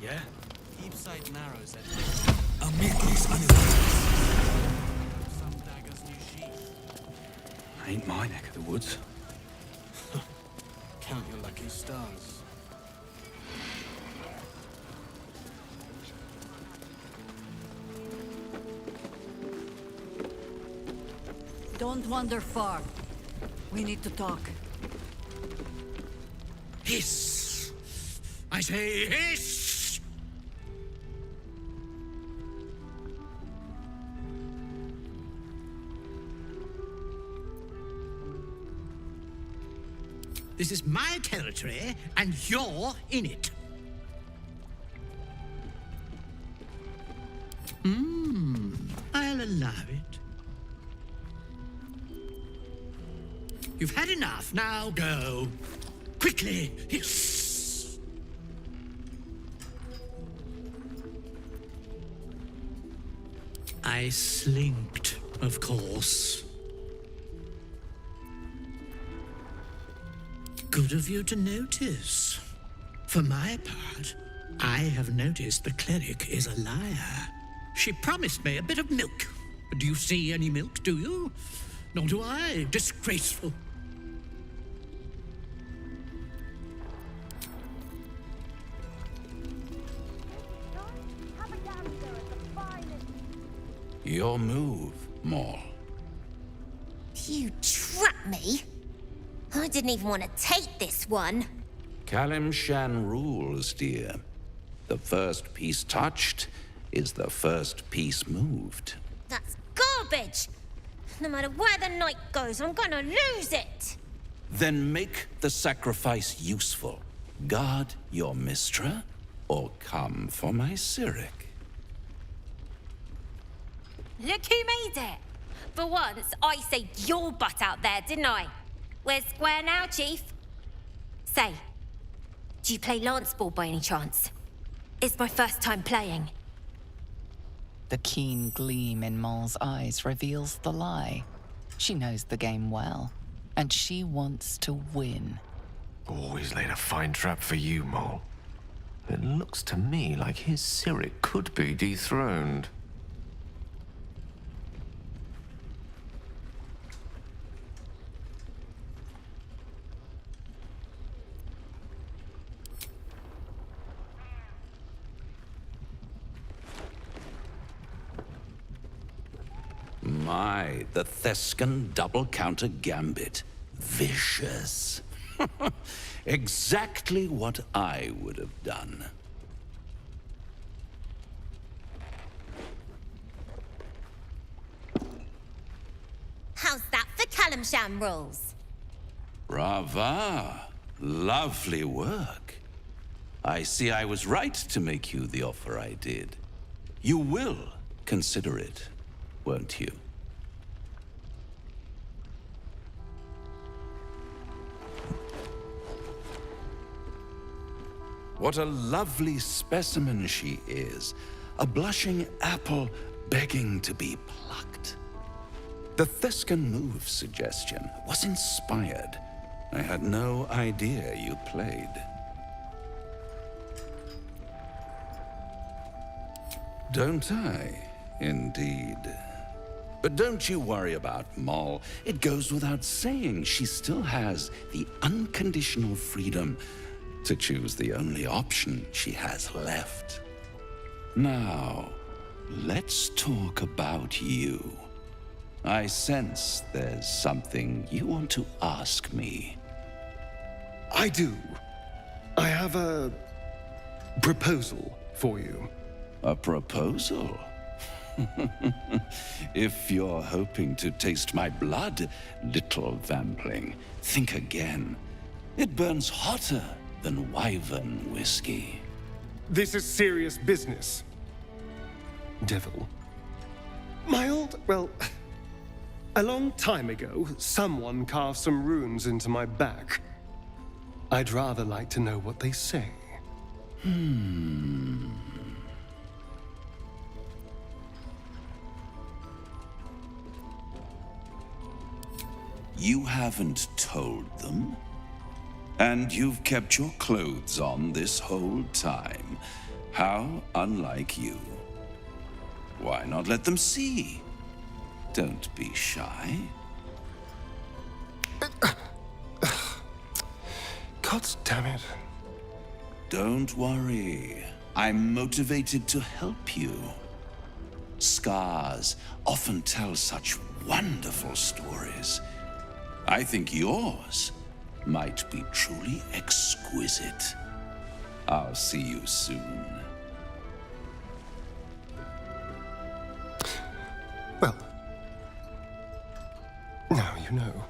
Yeah? Keep sight narrow, said I'll make these anyways. some dagger's new sheath. Ain't my neck of the woods. Count your lucky stars. Don't wander far. We need to talk. Hiss! I say hiss! This is my territory, and you're in it. I'll allow it. You've had enough, now go. Quickly, hiss! I slinked, of course. Good of you to notice. For my part, I have noticed the cleric is a liar. She promised me a bit of milk. Do you see any milk, do you? Nor do I. Disgraceful. Your move, Maul. You trapped me? I didn't even want to take this one. Kalimshan rules, dear. The first piece touched is the first piece moved. That's garbage! No matter where the night goes, I'm gonna lose it! Then make the sacrifice useful. Guard your Mistra, or come for my Cyric. Look who made it! For once, I saved your butt out there, didn't I? We're square now, Chief. Say, do you play lance ball by any chance? It's my first time playing. The keen gleam in Moll's eyes reveals the lie. She knows the game well, and she wants to win. Always laid a fine trap for you, Mole. It looks to me like his Cyric could be dethroned. My, the Thescan double-counter gambit. Vicious. Exactly what I would have done. How's that for Kalimshan rules? Brava. Lovely work. I see I was right to make you the offer I did. You will consider it, won't you? What a lovely specimen she is. A blushing apple begging to be plucked. The Thescan move suggestion was inspired. I had no idea you played. Don't I? Indeed. But don't you worry about Moll. It goes without saying she still has the unconditional freedom to choose the only option she has left. Now, let's talk about you. I sense there's something you want to ask me. I do. I have a proposal for you. A proposal? If you're hoping to taste my blood, little vampling, think again. It burns hotter than wyvern whiskey. This is serious business. Devil. Well, a long time ago, someone carved some runes into my back. I'd rather like to know what they say. You haven't told them? And you've kept your clothes on this whole time. How unlike you. Why not let them see? Don't be shy. God damn it. Don't worry. I'm motivated to help you. Scars often tell such wonderful stories. I think yours might be truly exquisite. I'll see you soon. Well, now you know.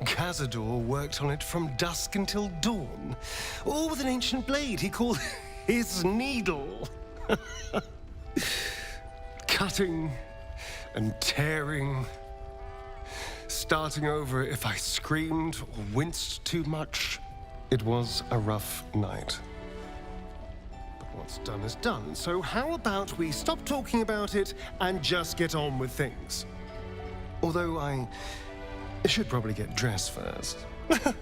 Cazador worked on it from dusk until dawn, all with an ancient blade he called his needle. Cutting and tearing, starting over if I screamed or winced too much. It was a rough night. But what's done is done, so how about we stop talking about it and just get on with things? Although I should probably get dressed first. I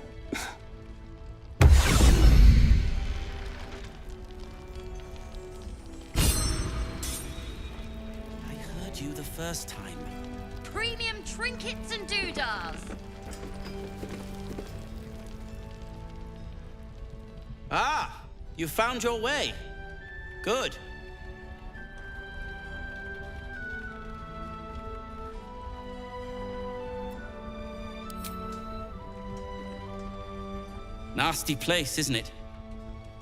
heard you the first time. Premium trinkets and doodahs. Ah! You found your way. Good. Nasty place, isn't it?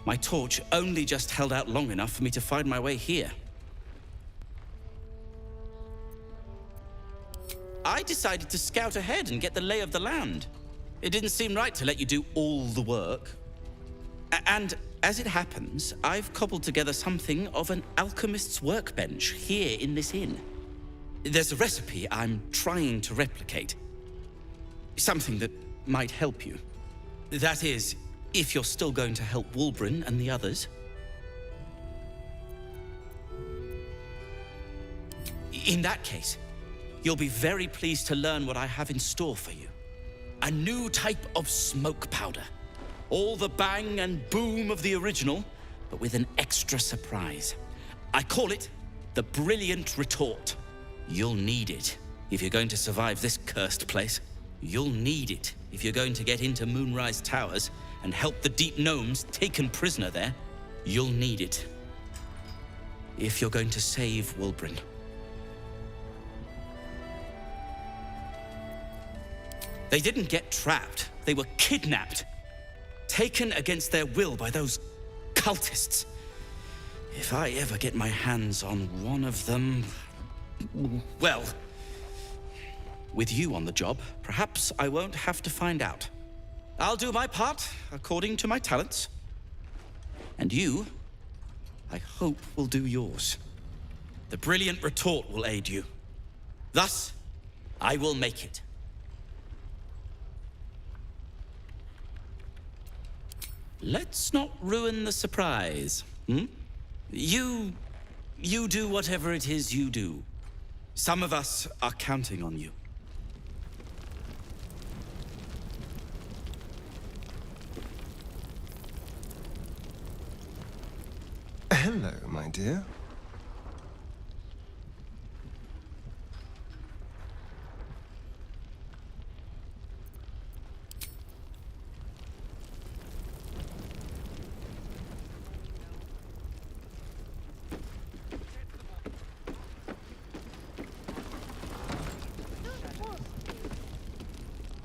My torch only just held out long enough for me to find my way here. I decided to scout ahead and get the lay of the land. It didn't seem right to let you do all the work. And as it happens, I've cobbled together something of an alchemist's workbench here in this inn. There's a recipe I'm trying to replicate. Something that might help you. That is, if you're still going to help Wulbren and the others. In that case, you'll be very pleased to learn what I have in store for you. A new type of smoke powder. All the bang and boom of the original, but with an extra surprise. I call it the Brilliant Retort. You'll need it if you're going to survive this cursed place. You'll need it if you're going to get into Moonrise Towers and help the Deep Gnomes taken prisoner there. You'll need it if you're going to save Wulbren. They didn't get trapped. They were kidnapped. Taken against their will by those cultists. If I ever get my hands on one of them, well, with you on the job, perhaps I won't have to find out. I'll do my part according to my talents. And you, I hope, will do yours. The Brilliant Retort will aid you. Thus, I will make it. Let's not ruin the surprise, hmm? You do whatever it is you do. Some of us are counting on you. Hello, my dear.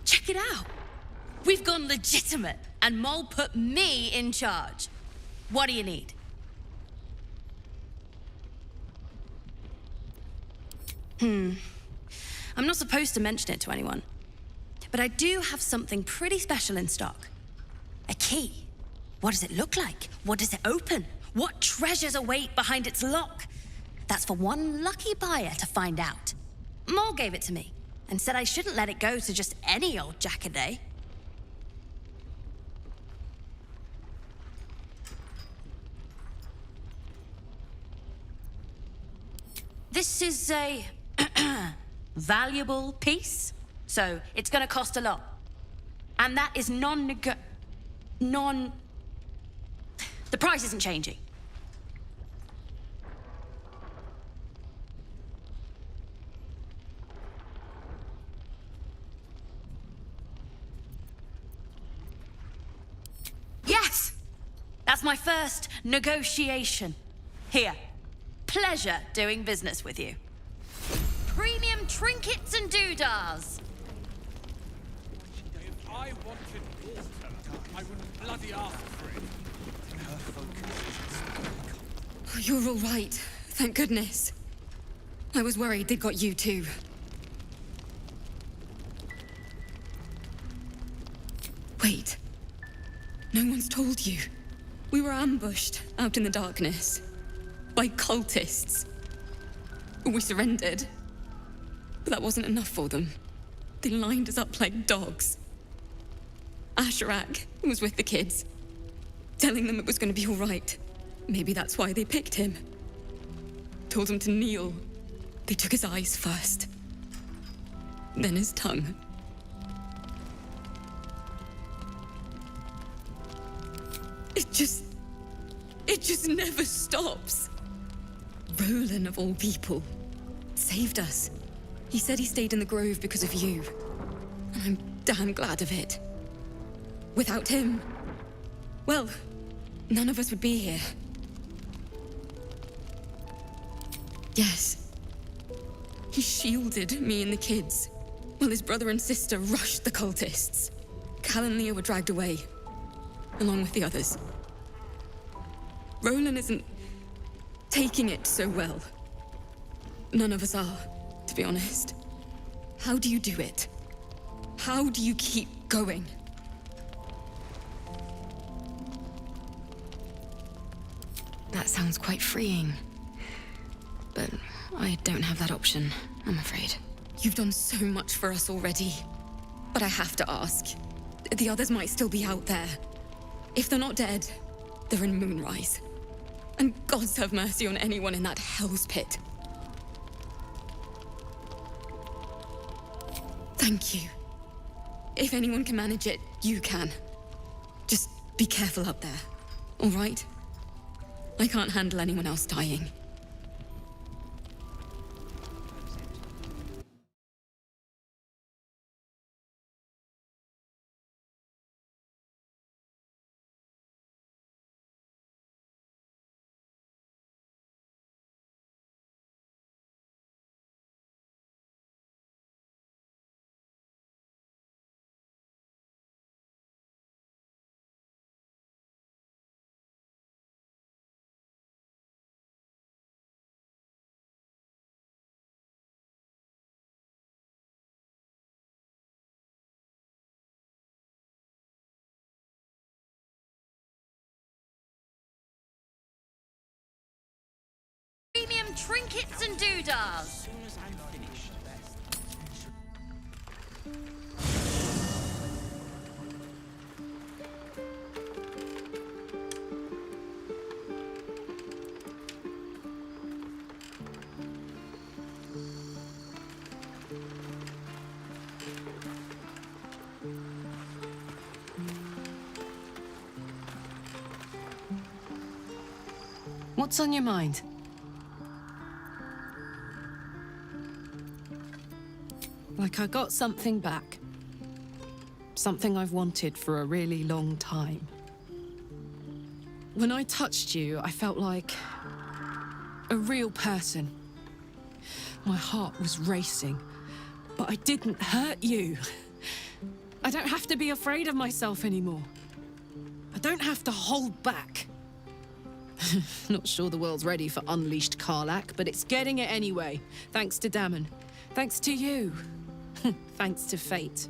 Check it out. We've gone legitimate, and Mole put me in charge. What do you need? I'm not supposed to mention it to anyone, but I do have something pretty special in stock. A key. What does it look like? What does it open? What treasures await behind its lock? That's for one lucky buyer to find out. Mole gave it to me and said I shouldn't let it go to just any old jackaday. This is a valuable piece, so it's gonna cost a lot. And that is The price isn't changing. Yes! That's my first negotiation. Here. Pleasure doing business with you. Premium trinkets and doodahs. If I wanted water, I would bloody ask for it. Her focus. Oh, you're all right. Thank goodness. I was worried they'd got you too. Wait. No one's told you. We were ambushed out in the darkness. By cultists. We surrendered. But that wasn't enough for them. They lined us up like dogs. Asherak was with the kids, telling them it was going to be all right. Maybe that's why they picked him. Told him to kneel. They took his eyes first. Then his tongue. It just never stops. Roland, of all people, saved us. He said he stayed in the grove because of you. And I'm damn glad of it. Without him, well, none of us would be here. Yes. He shielded me and the kids, while his brother and sister rushed the cultists. Cal and Leah were dragged away, along with the others. Roland isn't taking it so well. None of us are, to be honest. How do you do it? How do you keep going? That sounds quite freeing. But I don't have that option, I'm afraid. You've done so much for us already. But I have to ask. The others might still be out there. If they're not dead, they're in Moonrise. And gods have mercy on anyone in that hell's pit. Thank you. If anyone can manage it, you can. Just be careful up there, all right? I can't handle anyone else dying. Premium trinkets and doodahs. What's on your mind? Like I got something back. Something I've wanted for a really long time. When I touched you, I felt like a real person. My heart was racing, but I didn't hurt you. I don't have to be afraid of myself anymore. I don't have to hold back. Not sure the world's ready for unleashed Karlach, but it's getting it anyway. Thanks to Dammon. Thanks to you. Thanks to fate.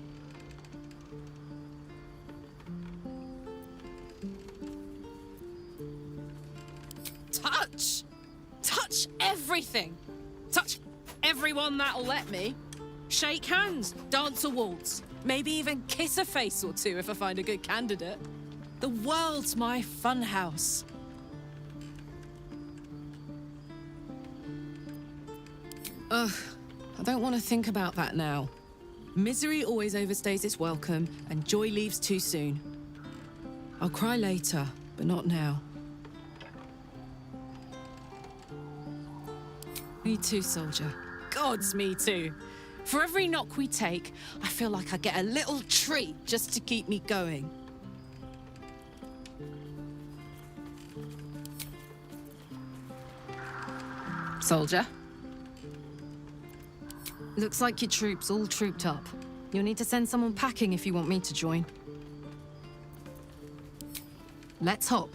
Touch! Touch everything! Touch everyone that'll let me. Shake hands, dance a waltz, maybe even kiss a face or two if I find a good candidate. The world's my funhouse. Ugh, I don't want to think about that now. Misery always overstays its welcome, and joy leaves too soon. I'll cry later, but not now. Me too, soldier. Gods, me too. For every knock we take, I feel like I get a little treat just to keep me going. Soldier? Looks like your troops all trooped up. You'll need to send someone packing if you want me to join. Let's hop.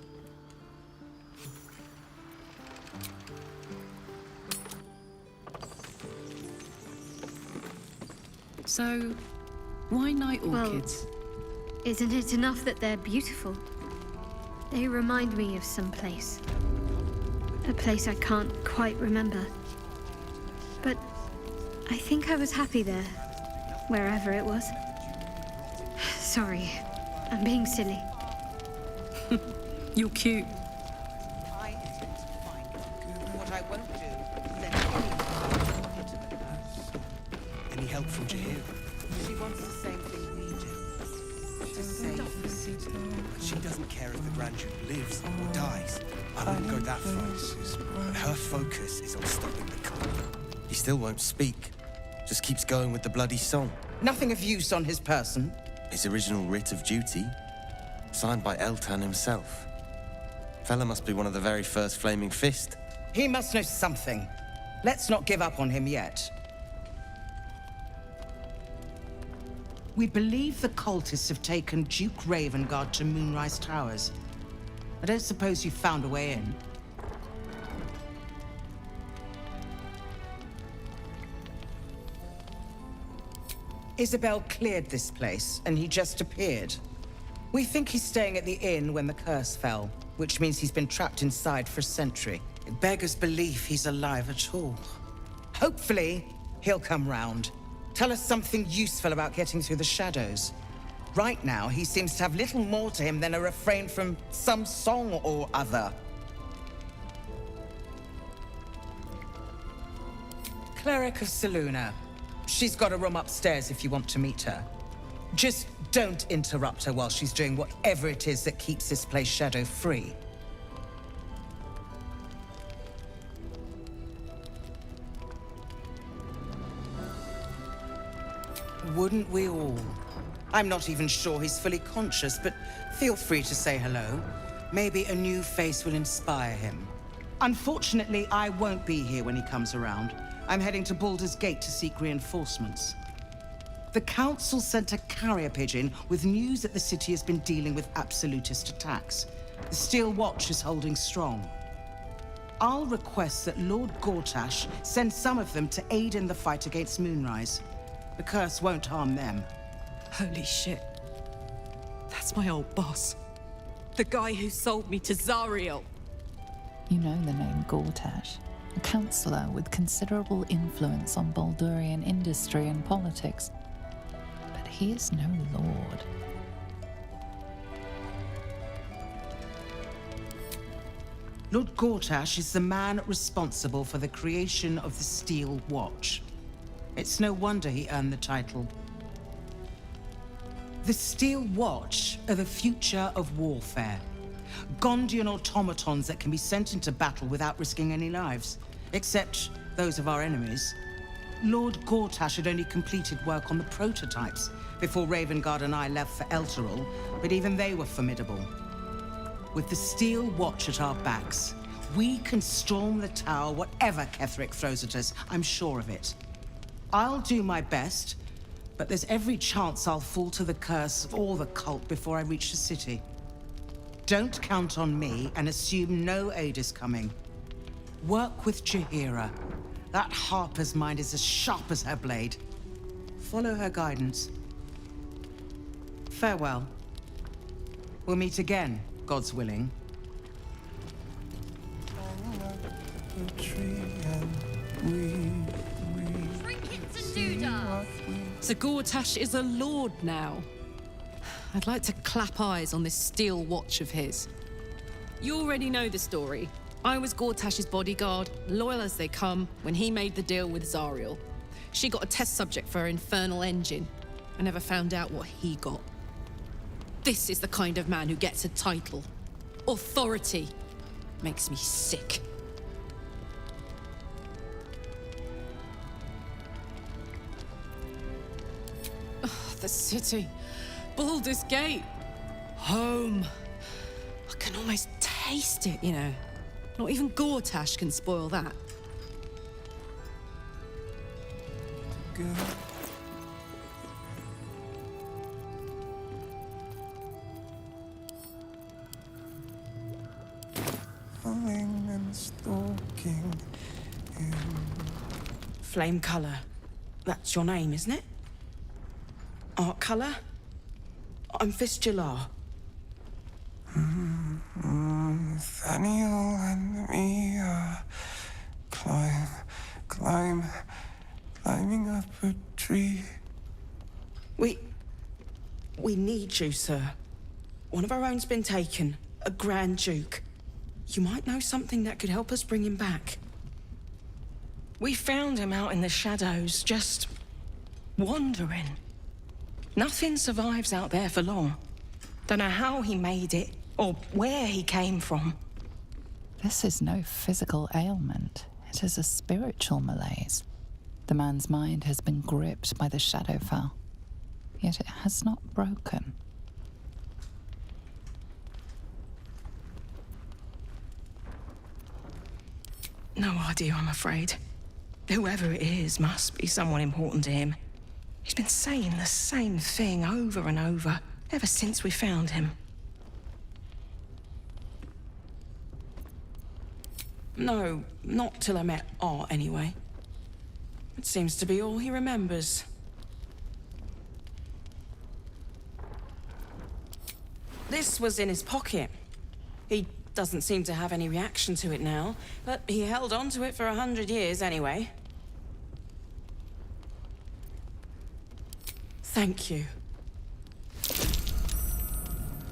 So, why night orchids? Well, isn't it enough that they're beautiful? They remind me of some place. A place I can't quite remember. But I think I was happy there, wherever it was. Sorry, I'm being silly. You're cute. I expect to find what I won't do is let anyone into the house. Any help from Jahira? She wants the same thing we do. To save the city. But she doesn't care if the Grand Duke lives or dies. I wouldn't go that far. But her focus is on stopping the cult. He still won't speak. Just keeps going with the bloody song. Nothing of use on his person. His original writ of duty, signed by Eltan himself. Fella must be one of the very first Flaming Fist. He must know something. Let's not give up on him yet. We believe the cultists have taken Duke Ravengard to Moonrise Towers. I don't suppose you found a way in. Isabel cleared this place, and he just appeared. We think he's staying at the inn when the curse fell, which means he's been trapped inside for a century. It beggars belief he's alive at all. Hopefully, he'll come round. Tell us something useful about getting through the shadows. Right now, he seems to have little more to him than a refrain from some song or other. Cleric of Selûne. She's got a room upstairs if you want to meet her. Just don't interrupt her while she's doing whatever it is that keeps this place shadow-free. Wouldn't we all? I'm not even sure he's fully conscious, but feel free to say hello. Maybe a new face will inspire him. Unfortunately, I won't be here when he comes around. I'm heading to Baldur's Gate to seek reinforcements. The Council sent a carrier pigeon with news that the city has been dealing with absolutist attacks. The Steel Watch is holding strong. I'll request that Lord Gortash send some of them to aid in the fight against Moonrise. The curse won't harm them. Holy shit. That's my old boss. The guy who sold me to Zariel. You know the name Gortash, a councillor with considerable influence on Baldurian industry and politics. But he is no lord. Lord Gortash is the man responsible for the creation of the Steel Watch. It's no wonder he earned the title. The Steel Watch are the future of warfare. Gondian automatons that can be sent into battle without risking any lives, except those of our enemies. Lord Gortash had only completed work on the prototypes before Ravengard and I left for Elturel, but even they were formidable. With the Steel Watch at our backs, we can storm the tower whatever Ketheric throws at us, I'm sure of it. I'll do my best, but there's every chance I'll fall to the curse or the cult before I reach the city. Don't count on me and assume no aid is coming. Work with Jahira. That harper's mind is as sharp as her blade. Follow her guidance. Farewell. We'll meet again, God's willing. Trinkets and doodads. So Gortash is a lord now. I'd like to clap eyes on this Steel Watch of his. You already know the story. I was Gortash's bodyguard, loyal as they come, when he made the deal with Zariel. She got a test subject for her infernal engine. I never found out what he got. This is the kind of man who gets a title. Authority. Makes me sick. Oh, the city. Baldur's Gate. Home. I can almost taste it, you know. Not even Gortash can spoil that. Good. Falling and stalking in... Flame colour. That's your name, isn't it? Art colour? I'm Fistular. Nathaniel and me are climbing up a tree. We need you, sir. One of our own's been taken. A Grand Duke. You might know something that could help us bring him back. We found him out in the shadows, just wandering. Nothing survives out there for long. Don't know how he made it, or where he came from. This is no physical ailment. It is a spiritual malaise. The man's mind has been gripped by the Shadowfell, yet it has not broken. No idea, I'm afraid. Whoever it is must be someone important to him. He's been saying the same thing over and over, ever since we found him. No, not till I met Art, anyway. It seems to be all he remembers. This was in his pocket. He doesn't seem to have any reaction to it now, but he held on to it for 100 years anyway. Thank you.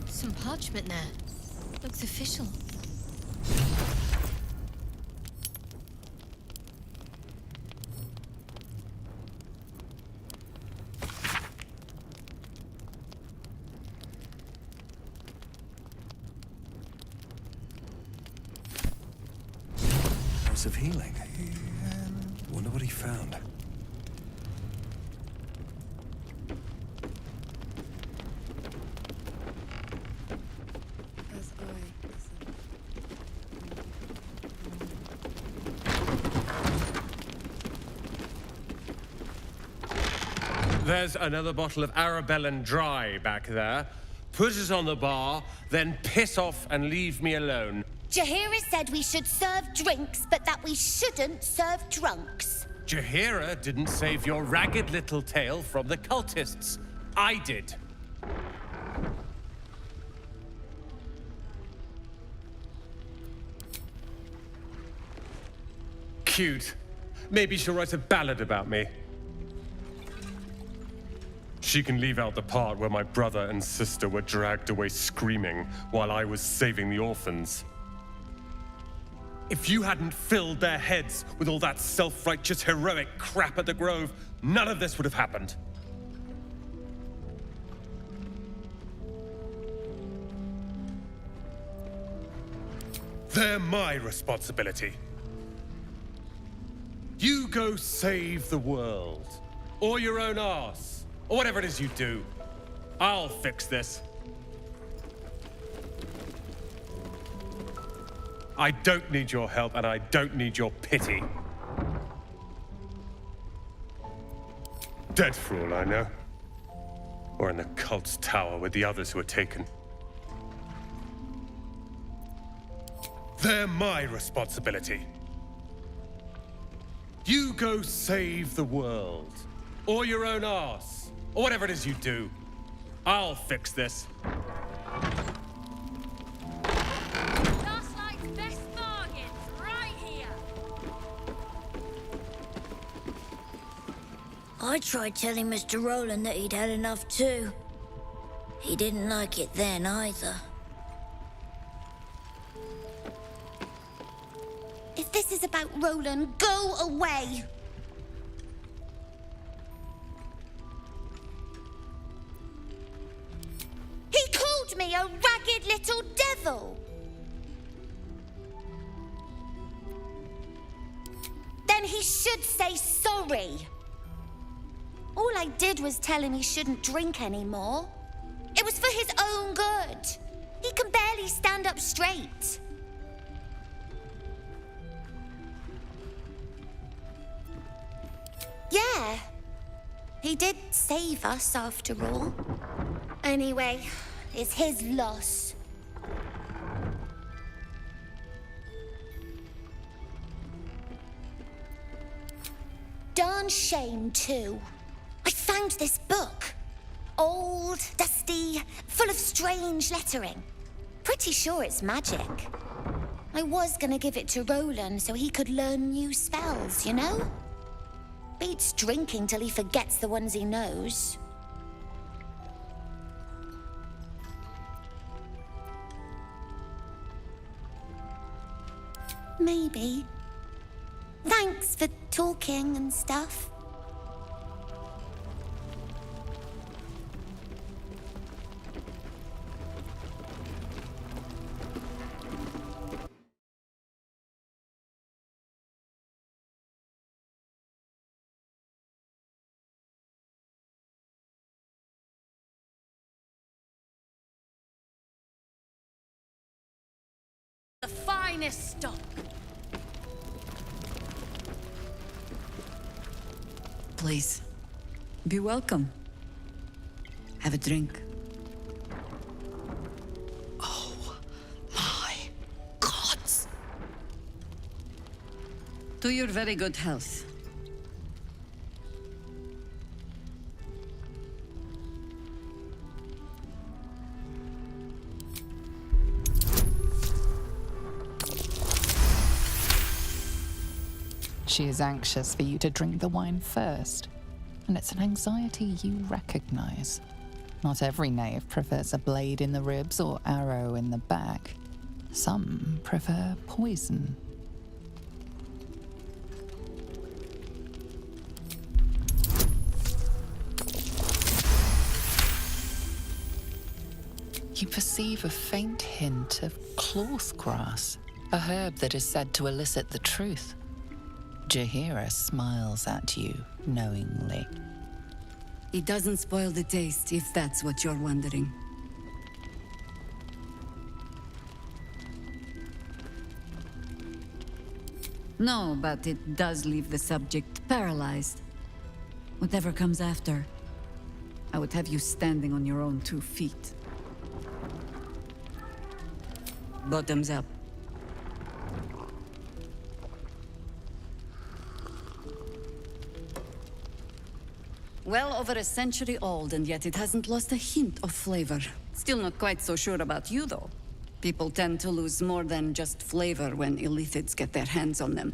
Some parchment there. Looks official. Of healing. Wonder what he found. There's another bottle of Arabellan Dry back there. Put it on the bar, then piss off and leave me alone. Jaheira said we should serve drinks, but that we shouldn't serve drunks. Jaheira didn't save your ragged little tail from the cultists. I did. Cute. Maybe she'll write a ballad about me. She can leave out the part where my brother and sister were dragged away screaming while I was saving the orphans. If you hadn't filled their heads with all that self-righteous, heroic crap at the Grove, none of this would have happened. They're my responsibility. You go save the world, or your own arse, or whatever it is you do. I'll fix this. I don't need your help, and I don't need your pity. Dead for all I know. Or in the cult's tower with the others who were taken. They're my responsibility. You go save the world. Or your own arse. Or whatever it is you do. I'll fix this. I tried telling Mr. Rowland that he'd had enough too. He didn't like it then either. If this is about Roland, go away! me a ragged little devil. Then he should say sorry. All I did was tell him he shouldn't drink anymore. It was for his own good. He can barely stand up straight. Yeah, he did save us after all. Anyway, it's his loss. Darn shame, too. I found this book. Old, dusty, full of strange lettering. Pretty sure it's magic. I was gonna give it to Roland so he could learn new spells, you know? Beats drinking till he forgets the ones he knows. Maybe. Thanks for talking and stuff. The finest stock. Please, be welcome. Have a drink. Oh, my gods. To your very good health. She is anxious for you to drink the wine first, and it's an anxiety you recognize. Not every knave prefers a blade in the ribs or arrow in the back. Some prefer poison. You perceive a faint hint of cloth grass, a herb that is said to elicit the truth. Jaheira smiles at you knowingly. It doesn't spoil the taste, if that's what you're wondering. No, but it does leave the subject paralyzed. Whatever comes after, I would have you standing on your own 2 feet. Bottoms up. Well over a century old, and yet it hasn't lost a hint of flavor. Still not quite so sure about you, though. People tend to lose more than just flavor when illithids get their hands on them.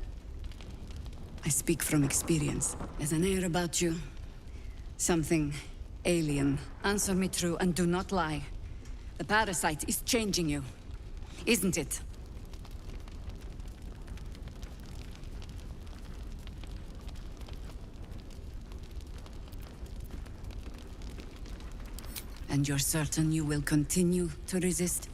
I speak from experience. There's an air about you. Something alien. Answer me true and do not lie. The parasite is changing you, isn't it? And you're certain you will continue to resist?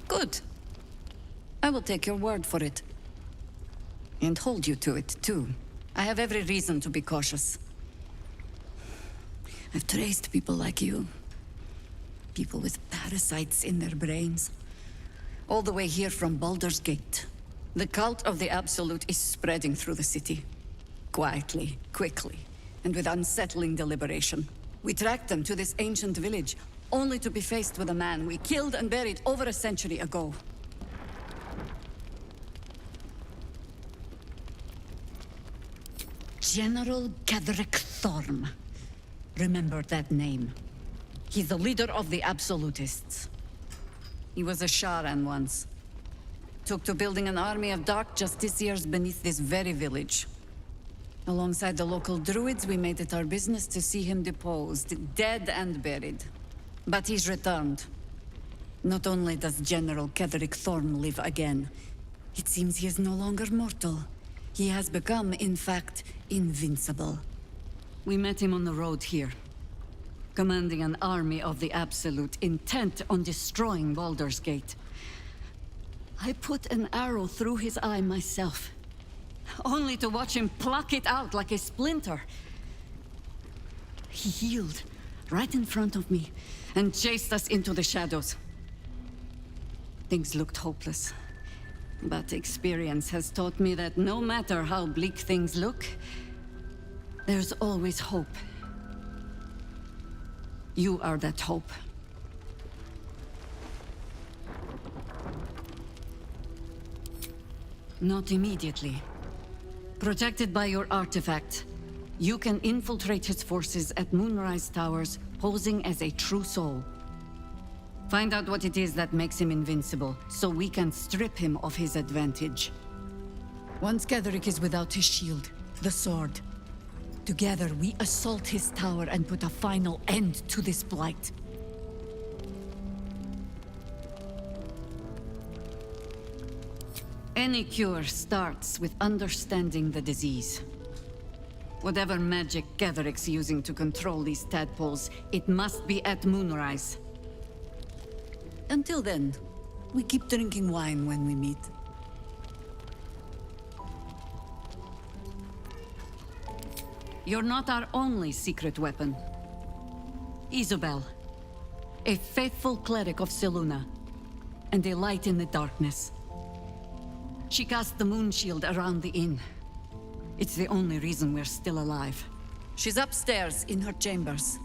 Good. I will take your word for it. And hold you to it, too. I have every reason to be cautious. I've traced people like you. People with parasites in their brains. All the way here from Baldur's Gate. The cult of the Absolute is spreading through the city. Quietly, quickly, and with unsettling deliberation. We tracked them to this ancient village, only to be faced with a man we killed and buried over a century ago. General Gadrick Thorm. Remember that name. He's the leader of the Absolutists. He was a Sharan once. Took to building an army of dark justiciars beneath this very village. Alongside the local druids, we made it our business to see him deposed, dead and buried. But he's returned. Not only does General Kedrick Thorm live again, it seems he is no longer mortal. He has become, in fact, invincible. We met him on the road here, commanding an army of the Absolute, intent on destroying Baldur's Gate. I put an arrow through his eye myself, only to watch him pluck it out like a splinter. He healed right in front of me and chased us into the shadows. Things looked hopeless, but experience has taught me that no matter how bleak things look, there's always hope. You are that hope. Not immediately. Protected by your artifact, you can infiltrate his forces at Moonrise Towers, posing as a true soul. Find out what it is that makes him invincible, so we can strip him of his advantage. Once Ketheric is without his shield, the sword, together we assault his tower and put a final end to this blight. Any cure starts with understanding the disease. Whatever magic Ketheric's using to control these tadpoles, it must be at Moonrise. Until then, we keep drinking wine when we meet. You're not our only secret weapon. Isabel, a faithful cleric of Selûne, and a light in the darkness. She cast the moon shield around the inn. It's the only reason we're still alive. She's upstairs in her chambers.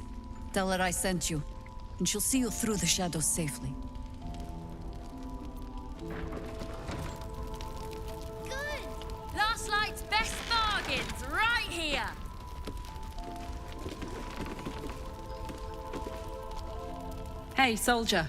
Tell her I sent you, and she'll see you through the shadows safely. Good! Last night's best bargains, right here! Hey, soldier.